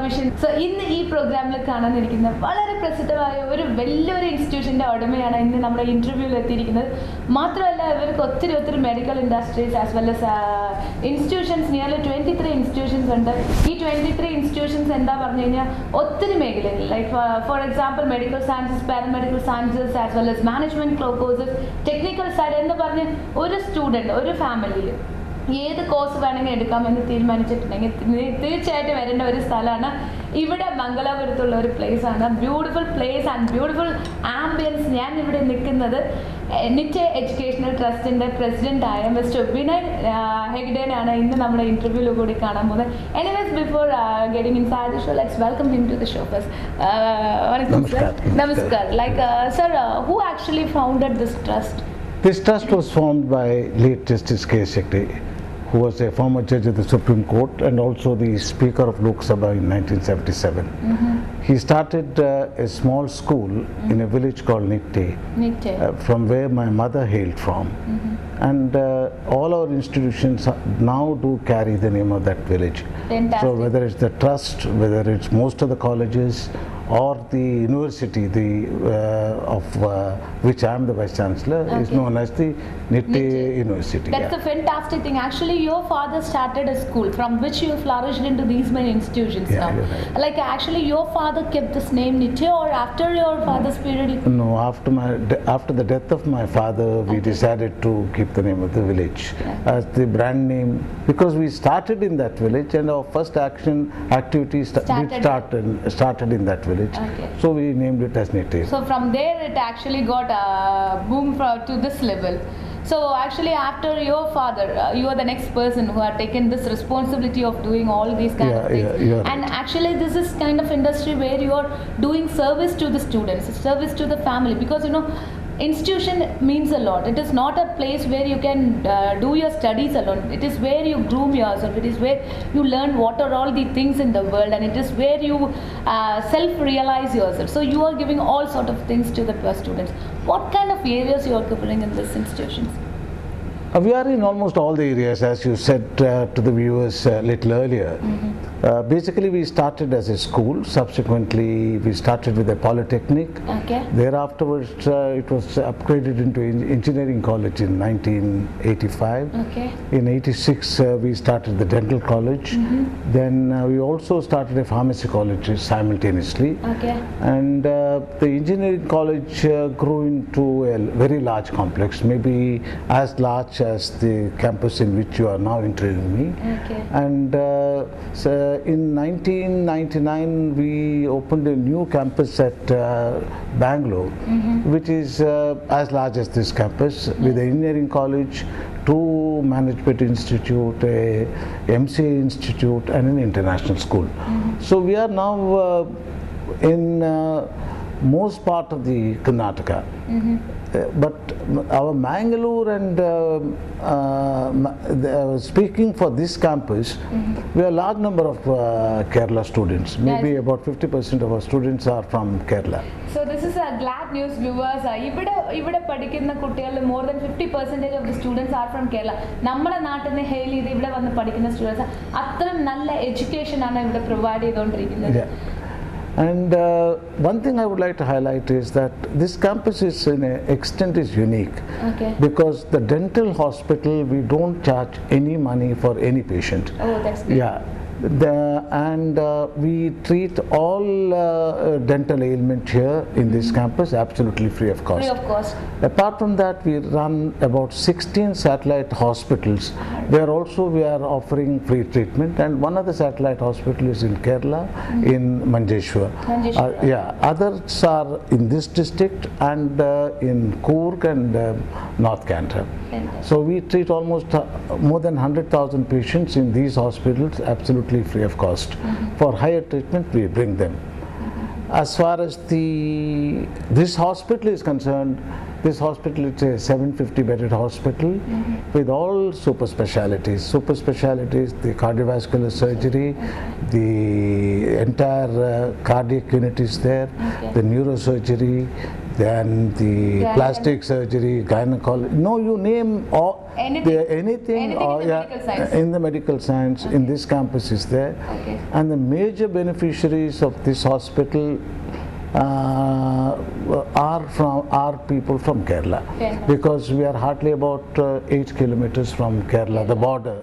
Vision. So in the program കാണാനിരിക്കുന്ന വളരെ പ്രസിദ്ധമായ ഒരു വലിയൊരു ഇൻസ്റ്റിറ്റ്യൂഷന്റെ ഉടമയാണ് ഇന്ന് നമ്മുടെ ഇന്റർവ്യൂവിൽ എത്തിയിരിക്കുന്നത്. മാത്രമല്ല ഇവർക്ക് ഒത്തിരി medical industries as well as institutions nearly 23 institutions ഉണ്ട്. ഈ 23 ഇൻസ്റ്റിറ്റ്യൂഷൻസ് എന്താ പറഞ്ഞു കഴിഞ്ഞാൽ ഒത്തിരി മേഖലയിൽ like for example medical sciences, paramedical sciences as well as management courses, technical side എന്ന് പറഞ്ഞ് ഒരു സ്റ്റുഡൻറ് ഒരു ഫാമിലിയിൽ ഏത് കോഴ്സ് വേണമെങ്കിൽ എടുക്കാമെന്ന് തീരുമാനിച്ചിട്ടുണ്ടെങ്കിൽ തീർച്ചയായിട്ടും വരേണ്ട ഒരു സ്ഥലമാണ് ഇവിടെ മംഗലാപുരത്തുള്ള ഒരു പ്ലേസ് ആണ്. Beautiful place and beautiful ambience. ഞാൻ ഇവിടെ നിൽക്കുന്നത് നിറ്റെ എഡ്യൂക്കേഷണൽ ട്രസ്റ്റിൻ്റെ പ്രസിഡൻ്റായ മിസ്റ്റർ വിനയ് ഹെഗ്ഡേനാണ് ഇന്ന് നമ്മുടെ ഇൻ്റർവ്യൂവിൽ കൂടി കാണാൻ പോകുന്നത്. Anyways before getting inside the show let's welcome him to the show first. നമസ്കാർ. Like sir, who actually founded this trust? This trust was formed by late Justice K. Shekti, who was a former judge of the Supreme Court and also the Speaker of Lok Sabha in 1977. He started a small school in a village called Nitte, from where my mother hailed from. And all our institutions now do carry the name of that village. Fantastic. So whether it's the trust, whether it's most of the colleges, or the university of which I am the Vice Chancellor, is known as the Nitte University. That's a fantastic thing. Actually, your father started a school from which you flourished into these many institutions now. Right. Like actually, your father kept this name Nitte, or after your father's period? No, after the death of my father, we decided to keep the name of the village as the brand name, because we started in that village and our first activities started in that village. Okay. So we named it as Nitte. So from there it actually got boom to this level. So actually after your father, you are the next person who had taken this responsibility of doing all these kind of things. Yeah, and actually this is kind of industry where you are doing service to the students, service to the family, because you know institution means a lot. It is not a place where you can do your studies alone. It is where you groom yourself. It is where you learn what are all the things in the world, and it is where you self-realize yourself. So you are giving all sort of things to the students. What kind of areas you are covering in these institutions? We are in almost all the areas, as you said to the viewers a little earlier. Basically, we started as a school. Subsequently, we started with a polytechnic. Okay. Thereafterwards, it was upgraded into engineering college in 1985. Okay. In 86, we started the dental college. Then we also started a pharmacy college simultaneously. Okay. And the engineering college grew into a very large complex, maybe as large as the campus in which you are now interviewing me. Okay. And so in 1999 we opened a new campus at Bangalore, which is as large as this campus, with an engineering college, 2 management institute, a MCA institute and an international school. So we are now in most part of the Karnataka. But our Mangalore and speaking for this campus, we have a large number of Kerala students. Maybe about 50% of our students are from Kerala. So this is a glad news, viewers. ഇവിടെ പഠിക്കുന്ന കുട്ടികളിൽ more than 50% of the students are from Kerala. നമ്മുടെ നാട്ടിൽ നിന്ന് hail ചെയ്ത് ഇവിടെ വന്ന് പഠിക്കുന്ന സ്റ്റുഡൻസ് അത്രയും നല്ല എഡ്യൂക്കേഷൻ ആണ് ഇവിടെ പ്രൊവൈഡ് ചെയ്തുകൊണ്ടിരിക്കുന്നത്. And one thing I would like to highlight is that this campus is in an extent is unique. Okay. Because the dental hospital, we don't charge any money for any patient. Oh, that's good. Yeah. We treat all dental ailment here in this campus absolutely free of cost. Free of cost. Apart from that, we run about 16 satellite hospitals where also we are offering free treatment, and one of the satellite hospitals is in Kerala, in Manjeshwar. Others are in this district and in Coorg and North Canara. So we treat almost more than 100,000 patients in these hospitals absolutely free of cost. For higher treatment, we bring them. As far as this hospital is concerned, this hospital is a 750-bedded hospital with all super specialities. Super specialities, the cardiovascular surgery, the entire cardiac unit is there, the neurosurgery, then the Gyne- plastic surgery, gynecology. No, you name all, Anything. anything, Anything in the medical science. in the medical science in this campus is there. Okay. And the major beneficiaries of this hospital are people from Kerala, Kerala. because we are hardly about 8 kilometers from Kerala, the border.